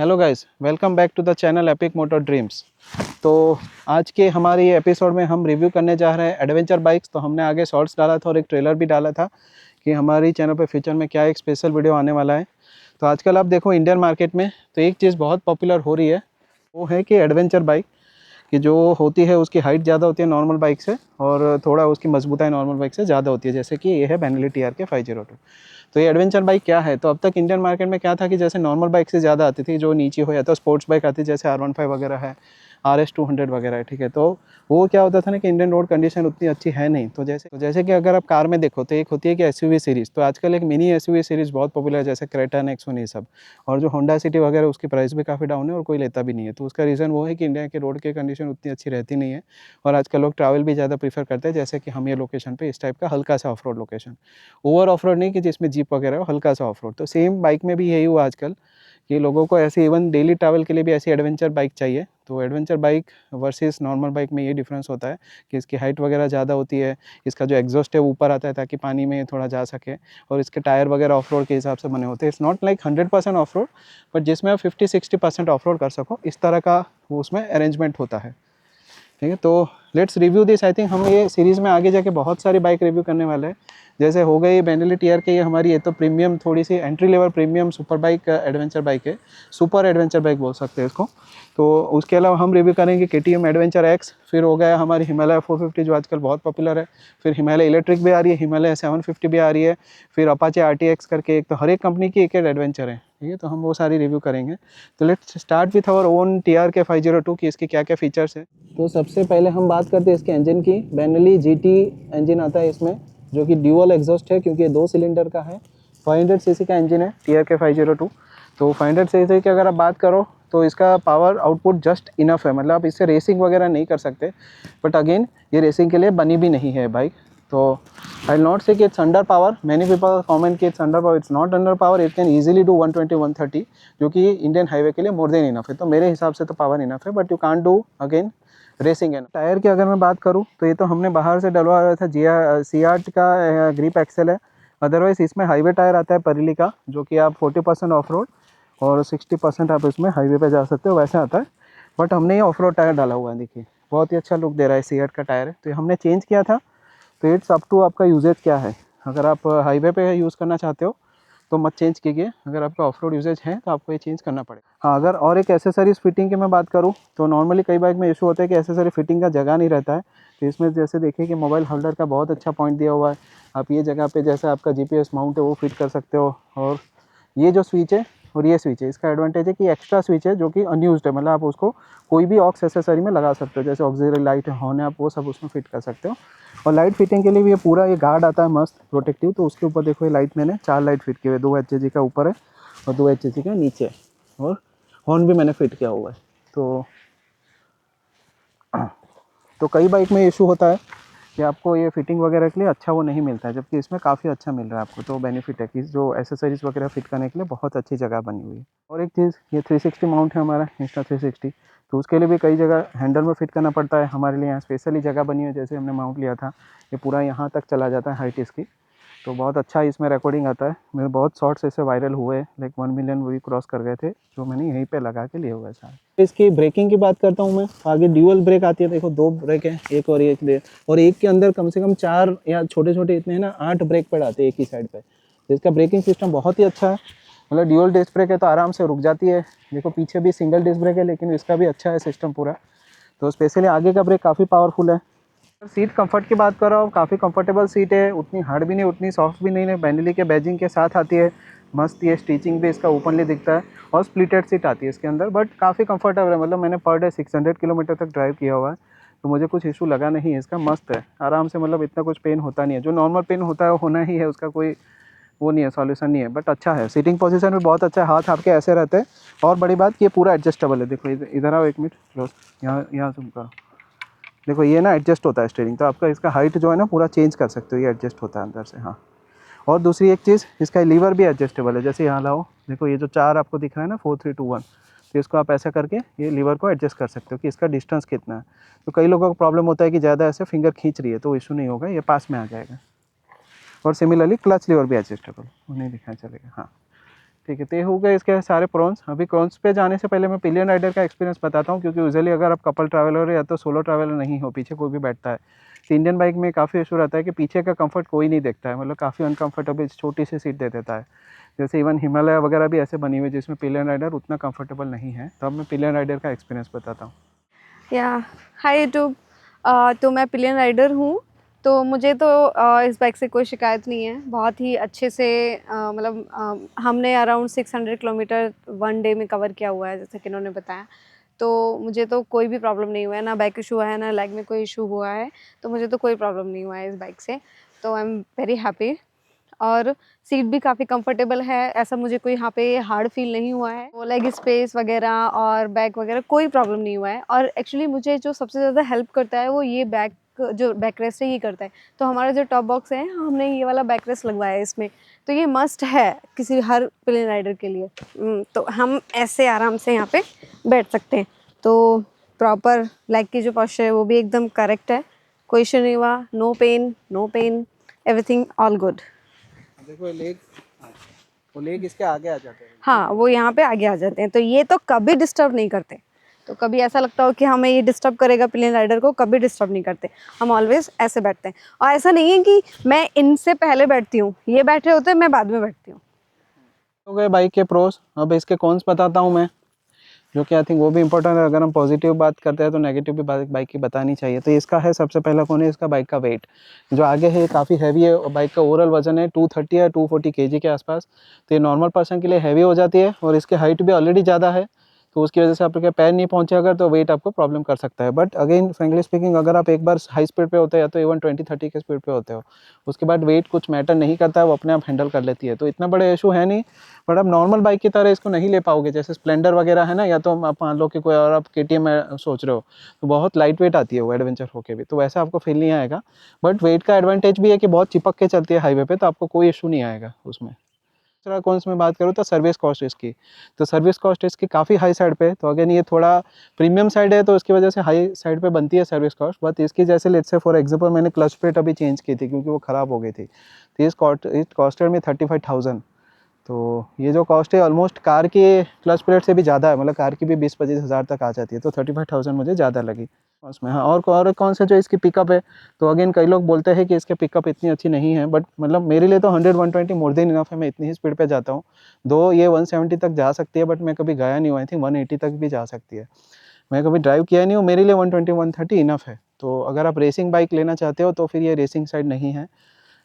Hello guys, welcome back to the channel epic motor dreams. तो आज के हमारी एपिसोड में हम रिव्यू करने जा रहे हैं एडवेंचर बाइक्स। तो हमने आगे शॉर्ट्स डाला था और एक ट्रेलर भी डाला था कि हमारी चैनल पे फ्यूचर में क्या एक स्पेशल वीडियो आने वाला है। तो आजकल आप देखो इंडियन मार्केट में तो एक चीज़ बहुत पॉपुलर हो रही है, वो है कि एडवेंचर बाइक कि जो होती है उसकी हाइट ज़्यादा होती है नॉर्मल बाइक से और थोड़ा उसकी मजबूताई नॉर्मल बाइक से ज़्यादा होती है, जैसे कि ये है बेनेली TRK 502। तो ये एडवेंचर बाइक क्या है, तो अब तक इंडियन मार्केट में क्या था कि जैसे नॉर्मल बाइक से ज़्यादा आती थी, जो नीचे हो जाता स्पोर्ट्स बाइक आती जैसे R15 वगैरह है, RS 200 वगैरह है, ठीक है। तो वो क्या होता था ना कि इंडियन रोड कंडीशन उतनी अच्छी है नहीं। तो जैसे कि अगर आप कार में देखो तो एक होती है कि SUV सीरीज़। तो आजकल एक मिनी SUV सीरीज़ बहुत पॉपुलर है, जैसे क्रेटा, नेक्सॉन, ये सब। और जो होंडा सिटी वगैरह उसकी प्राइस भी काफ़ी डाउन है और कोई लेता भी नहीं है। तो उसका रीज़न वो है कि इंडिया के रोड की कंडीशन उतनी अच्छी रहती नहीं है और आजकल लोग ट्रैवल भी ज़्यादा प्रीफर करते हैं, जैसे कि हम ये लोकेशन पे इस टाइप का हल्का सा of road location, over of road नहीं कि जिसमें जीप वगैरह हो, हल्का सा ऑफ रोड। तो सेम बाइक में भी यही हुआ आजकल कि लोगों को ऐसे इवन डेली ट्रैवल के लिए भी ऐसी एडवेंचर बाइक चाहिए। तो adventure bike versus normal bike में ये डिफरेंस होता है कि इसकी हाइट वगैरह ज़्यादा होती है, इसका जो एग्जॉस्ट है ऊपर आता है ताकि पानी में थोड़ा जा सके, और इसके टायर वगैरह ऑफ रोड के हिसाब से बने होते हैं। It's not like 100% of road, but जिसमें आप 50-60% ऑफ रोड कर सको, इस तरह का वो उसमें अरेंजमेंट होता है, ठीक है। तो let's review this. I think हम ये सीरीज़ में आगे जाके बहुत सारी बाइक रिव्यू करने वाले हैं। जैसे हो गई बेनेली TRK, ये हमारी, ये तो प्रीमियम, थोड़ी सी entry level premium super bike adventure bike है, सुपर एडवेंचर बाइक बोल सकते हैं इसको। तो उसके अलावा हम रिव्यू करेंगे KTM एडवेंचर X, फिर हो गया हमारी हिमालय 450 जो आजकल बहुत पॉपुलर है, फिर हिमालय इलेक्ट्रिक भी आ रही है, हिमालय 750 भी आ रही है, फिर अपाचे RTX करके एक। तो हर एक कंपनी की एक एक एडवेंचर है, ठीक है। तो हम वो सारी रिव्यू करेंगे। तो let's start with our own TRK 502 की इसके क्या क्या फीचर्स है। तो सबसे पहले हम बात करते हैं इसके इंजन की। बेनेली GT इंजन आता है इसमें, जो कि ड्यूअल एग्जॉस्ट है क्योंकि ये 2 सिलेंडर का है। 500 सीसी का इंजन है TRK 502। तो 500 सीसी की अगर आप बात करो तो इसका पावर आउटपुट जस्ट इनफ है, मतलब आप इससे रेसिंग वगैरह नहीं कर सकते, बट अगेन ये रेसिंग के लिए बनी भी नहीं है बाइक। तो आई विल नॉट से कि it's under power, many people comment कि it's under power, it's not under power, it can easily do 120-130, जो कि इंडियन हाईवे के लिए मोर देन इनफ है। तो मेरे हिसाब से तो पावर इनफ है, but you can't do again racing है। टायर की अगर मैं बात करूँ तो ये तो हमने बाहर से डलवाया था, CRT का ग्रिप एक्सेल है। अदरवाइज इसमें हाईवे टायर आता है परिली का, जो कि आप 40% ऑफ रोड और 60% आप इसमें हाईवे पे जा सकते हो, वैसे आता है। बट हमने ये ऑफ रोड टायर डाला हुआ है, देखिए बहुत ही अच्छा लुक दे रहा है। CRT का टायर है, तो ये हमने चेंज किया था। तो इट्स अप टू आपका यूजेज क्या है। अगर आप हाईवे पे यूज़ करना चाहते हो तो मत चेंज कीजिए, अगर आपका ऑफ रोड यूजेज है तो आपको ये चेंज करना पड़ेगा। हाँ, अगर और एक एसेसरीज फिटिंग की मैं बात करूँ तो नॉर्मली कई बाइक में इशू होता है कि एसेसरी फिटिंग का जगह नहीं रहता है। तो इसमें जैसे देखिए कि मोबाइल होल्डर का बहुत अच्छा पॉइंट दिया हुआ है। आप ये जगह पे जैसे आपका GPS माउंट है वो फिट कर सकते हो। और ये जो स्विच है और ये स्विच है, इसका एडवांटेज है कि एक्स्ट्रा स्विच है जो कि अनयूज्ड है, मतलब आप उसको कोई भी ऑक्स एसेसरी में लगा सकते हो, जैसे ऑक्सिलरी लाइट हॉर्न है, आप वो सब उसमें फिट कर सकते हो। और लाइट फिटिंग के लिए भी ये पूरा ये गार्ड आता है मस्त प्रोटेक्टिव। तो उसके ऊपर देखो ये लाइट मैंने 4 लाइट फिट किए हुए, 2 HG का ऊपर है और 2 HG का नीचे है, और हॉर्न भी मैंने फिट किया हुआ है। तो कई बाइक में इशू होता है कि आपको ये फिटिंग वगैरह के लिए अच्छा वो नहीं मिलता है, जबकि इसमें काफ़ी अच्छा मिल रहा है आपको। तो बेनिफिट है कि जो एसेसरीज वगैरह फिट करने के लिए बहुत अच्छी जगह बनी हुई है। और एक चीज़, ये 360 माउंट है हमारा Insta360, तो उसके लिए भी कई जगह हैंडल में फिट करना पड़ता है। हमारे लिए यहाँ स्पेशली जगह बनी है, जैसे हमने माउंट लिया था ये पूरा यहाँ तक चला जाता है हाइट इसकी। तो बहुत अच्छा इसमें रिकॉर्डिंग आता है। मेरे बहुत शॉर्ट्स ऐसे वायरल हुए, लाइक 1 मिलियन भी क्रॉस कर गए थे, जो मैंने यहीं पे लगा के लिए हुए सारे। इसकी ब्रेकिंग की बात करता हूँ मैं। आगे ड्यूअल ब्रेक आती है, देखो 2 ब्रेक है, एक और एक दे, और एक के अंदर कम से कम 4 या छोटे छोटे इतने हैं ना 8 ब्रेक पैड आते हैं एक ही साइड पे। तो इसका ब्रेकिंग सिस्टम बहुत ही अच्छा है, मतलब ड्यूअल डिस्क ब्रेक है तो आराम से रुक जाती है। देखो पीछे भी सिंगल डिस्क ब्रेक है, लेकिन इसका भी अच्छा है सिस्टम पूरा। तो स्पेशली आगे का ब्रेक काफ़ी पावरफुल है। सीट कंफर्ट की बात कर रहा हूँ, काफ़ी कंफर्टेबल सीट है, उतनी हार्ड भी नहीं उतनी सॉफ्ट भी नहीं है। बेनेली के बैजिंग के साथ आती है, मस्त। ये स्टिचिंग भी इसका ओपनली दिखता है और स्प्लिटेड सीट आती है इसके अंदर, बट काफ़ी कंफर्टेबल है। मतलब मैंने पर डे 600 किलोमीटर तक ड्राइव किया हुआ है, तो मुझे कुछ इशू लगा नहीं है इसका। मस्त है, आराम से, मतलब इतना कुछ पेन होता नहीं है। जो नॉर्मल पेन होता है वो होना ही है, उसका कोई वो नहीं है, सॉल्यूशन नहीं है, बट अच्छा है। सीटिंग पोजीशन भी बहुत अच्छा है, हाथ आपके ऐसे रहते हैं। और बड़ी बात कि ये पूरा एडजस्टेबल है। देखो इधर आओ, 1 मिनट क्लोज, यहाँ जूम करो। देखो ये ना एडजस्ट होता है स्टीयरिंग, तो आपका इसका हाइट जो है ना पूरा चेंज कर सकते हो, ये एडजस्ट होता है अंदर से। हाँ, और दूसरी एक चीज़, इसका लीवर भी एडजस्टेबल है। जैसे यहाँ लाओ, देखो ये जो 4 आपको दिख रहा है ना 4 3 2 1, तो इसको आप ऐसा करके ये लीवर को एडजस्ट कर सकते हो कि इसका डिस्टेंस कितना है। तो कई लोगों को प्रॉब्लम होता है कि ज़्यादा ऐसे फिंगर खींच रही है, तो इशू नहीं होगा, ये पास में आ जाएगा। और सिमिलरली क्लच लीवर भी एडजस्टेबल, वो नहीं दिखाया चलेगा। हाँ, ठीक है, तो ये हो गए इसके सारे प्रॉन्स। अभी प्रॉन्स पे जाने से पहले मैं पिलियन राइडर का एक्सपीरियंस बताता हूँ, क्योंकि यूजुअली अगर आप कपल ट्रैवलर या तो सोलो ट्रैवलर नहीं हो, पीछे कोई भी बैठता है, तो इंडियन बाइक में काफ़ी इशू रहता है कि पीछे का कंफर्ट कोई नहीं देखता है, मतलब काफ़ी अनकंफर्टेबल छोटी सी सीट दे देता है। जैसे इवन हिमालय वगैरह भी ऐसे बनी हुई है जिसमें पिलियन राइडर उतना कंफर्टेबल नहीं है। तो अब मैं पिलियन राइडर का एक्सपीरियंस बताता हूँ। या हाय यूट्यूब। तो मैं पिलियन राइडर हूँ। तो मुझे तो इस बाइक से कोई शिकायत नहीं है, बहुत ही अच्छे से मतलब हमने अराउंड 600 किलोमीटर वन डे में कवर किया हुआ है, जैसे कि इन्होंने बताया। तो मुझे तो कोई भी प्रॉब्लम नहीं हुआ है, ना बैक इशू है ना लेग में कोई इशू हुआ है। तो मुझे तो कोई प्रॉब्लम नहीं हुआ है इस बाइक से। तो आई एम वेरी हैप्पी। और सीट भी काफ़ी कंफर्टेबल है, ऐसा मुझे कोई यहाँ पे हार्ड फील नहीं हुआ है। वो लेग स्पेस वगैरह और बैक वगैरह कोई प्रॉब्लम नहीं हुआ है। और एक्चुअली मुझे जो सबसे ज़्यादा हेल्प करता है वो ये बैक, जो बैक रेस्ट है ये करता है। तो हमारा जो टॉप बॉक्स है हमने ये वाला बैक रेस्ट लगवाया है इसमें। तो ये मस्ट है किसी हर प्लेन राइडर के लिए। तो हम ऐसे आराम से यहाँ पे बैठ सकते हैं। तो प्रॉपर लेग की जो पोस्चर है वो भी एकदम करेक्ट है, कोई इशू नहीं हुआ। No pain, everything all good. देखो वो लेग इसके आगे आ जाते हैं। हाँ, वो यहाँ पे आगे आ जाते हैं, तो ये तो कभी डिस्टर्ब नहीं करते। तो कभी ऐसा लगता हो कि हमें ये डिस्टर्ब करेगा प्लेन राइडर को, कभी डिस्टर्ब नहीं करते। हम ऑलवेज ऐसे बैठते हैं। और ऐसा नहीं है कि मैं इनसे पहले बैठती हूँ, ये बैठे होते हैं मैं बाद में बैठती हूँ। हो गए बाइक के प्रोस। अब इसके कॉन्स बताता हूँ मैं, जो कि आई थिंक वो भी इंपॉर्टेंट है। अगर हम पॉजिटिव बात करते हैं तो नेगेटिव भी बाइक की बतानी चाहिए। तो इसका है सबसे पहला कौन है, इसका बाइक का वेट जो आगे है काफ़ी हैवी है। और बाइक का ओवरऑल वजन है 230 या 240 kg के आसपास। तो ये नॉर्मल पर्सन के लिए हैवी हो जाती है, और इसकी हाइट भी ऑलरेडी ज़्यादा है, तो उसकी वजह से आपके पैर नहीं पहुंचे अगर, तो वेट आपको प्रॉब्लम कर सकता है। बट अगेन फ्रेंकली स्पीकिंग, अगर आप एक बार हाई स्पीड पे होते हो या तो इवन 20-30 के स्पीड पे होते हो, उसके बाद वेट कुछ मैटर नहीं करता है, वो अपने आप हैंडल कर लेती है। तो इतना बड़ा इशू है नहीं। बट आप नॉर्मल बाइक की तरह इसको नहीं ले पाओगे, जैसे स्प्लेंडर वगैरह है ना, या तो आप मान लो कि कोई और आप KTM में सोच रहे हो, तो बहुत लाइट वेट आती है वो एडवेंचर होके भी, तो वैसा आपको फील नहीं आएगा। बट वेट का एडवांटेज भी है कि बहुत चिपक के चलती है हाईवे पे, तो आपको कोई इशू नहीं आएगा उसमें। दूसरा कौन सी मैं बात करूँ तो सर्विस कॉस्ट इसकी। तो सर्विस कॉस्ट इसकी काफ़ी हाई साइड पे, तो अगेन ये थोड़ा प्रीमियम साइड है, तो इसकी वजह से हाई साइड पे बनती है सर्विस कॉस्ट। बट इसकी जैसे लेट्स से फॉर एग्जांपल मैंने क्लच प्लेट अभी चेंज की थी क्योंकि वो ख़राब हो गई थी, तो इस कॉस्टेड में 35,000। तो ये जो कॉस्ट है ऑलमोस्ट कार के क्लच प्लेट से भी ज़्यादा है, मतलब कार की भी 20-25 हज़ार तक आ जाती है। तो 35,000 मुझे ज़्यादा लगी उसमें। हाँ, और कौन सा जो इसकी पिकअप है, तो अगेन कई लोग बोलते हैं कि इसके पिकअप इतनी अच्छी नहीं है, बट मतलब मेरे लिए तो 100-120 मोर देन इनफ है। मैं इतनी ही स्पीड पे जाता हूँ। दो ये 170 तक जा सकती है, बट मैं कभी गया नहीं हूँ। आई थिंक 180 तक भी जा सकती है। मैं कभी ड्राइव किया नहीं हूँ, मेरे लिए 120-130 इनफ है। तो अगर आप रेसिंग बाइक लेना चाहते हो तो फिर ये रेसिंग साइड नहीं है।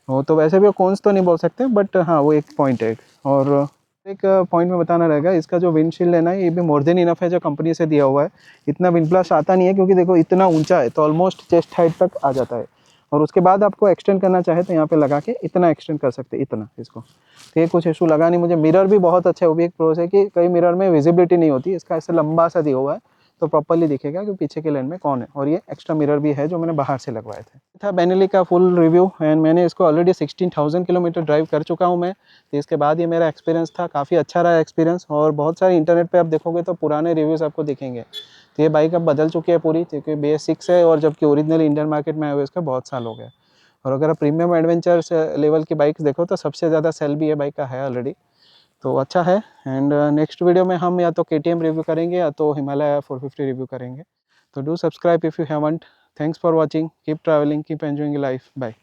वो तो वैसे भी कौन्स तो नहीं बोल सकते, बट हाँ वो एक पॉइंट है। और एक पॉइंट में बताना रहेगा, इसका जो विंडशील्ड है ना, ये भी मोर देन इनफ है जो कंपनी से दिया हुआ है। इतना विंड ब्लास्ट आता नहीं है, क्योंकि देखो इतना ऊंचा है, तो ऑलमोस्ट चेस्ट हाइट तक आ जाता है। और उसके बाद आपको एक्सटेंड करना चाहे तो यहाँ पे लगा के इतना एक्सटेंड कर सकते हैं, इतना इसको। तो ये कुछ इशू लगा नहीं मुझे। मिरर भी बहुत अच्छा है, वो भी एक प्रोस है कि कई मिरर में विजिबिलिटी नहीं होती, इसका ऐसे लंबा सा दिया हुआ है, तो प्रॉपर्ली दिखेगा कि पीछे के लेन में कौन है। और ये एक्स्ट्रा मिरर भी है जो मैंने बाहर से लगवाए थे। था बेनेली का फुल रिव्यू, एंड मैंने इसको ऑलरेडी 16,000 किलोमीटर ड्राइव कर चुका हूँ मैं। तो इसके बाद ये मेरा एक्सपीरियंस था, काफ़ी अच्छा रहा एक्सपीरियंस। और बहुत सारे इंटरनेट पे आप देखोगे तो पुराने रिव्यूज़ आपको दिखेंगे। तो ये बाइक अब बदल चुकी है पूरी, क्योंकि BS6 है, और जबकि ओरिजिनल इंडियन मार्केट में आए हुए इसका बहुत साल हो गए। और अगर आप प्रीमियम एडवेंचर लेवल की बाइक्स देखो तो सबसे ज़्यादा सेल भी ये बाइक का है ऑलरेडी। तो अच्छा है। एंड नेक्स्ट वीडियो में हम या तो KTM रिव्यू करेंगे या तो हिमालय 450 रिव्यू करेंगे। तो do subscribe if you haven't. Thanks for watching. Keep travelling, keep enjoying life. Bye.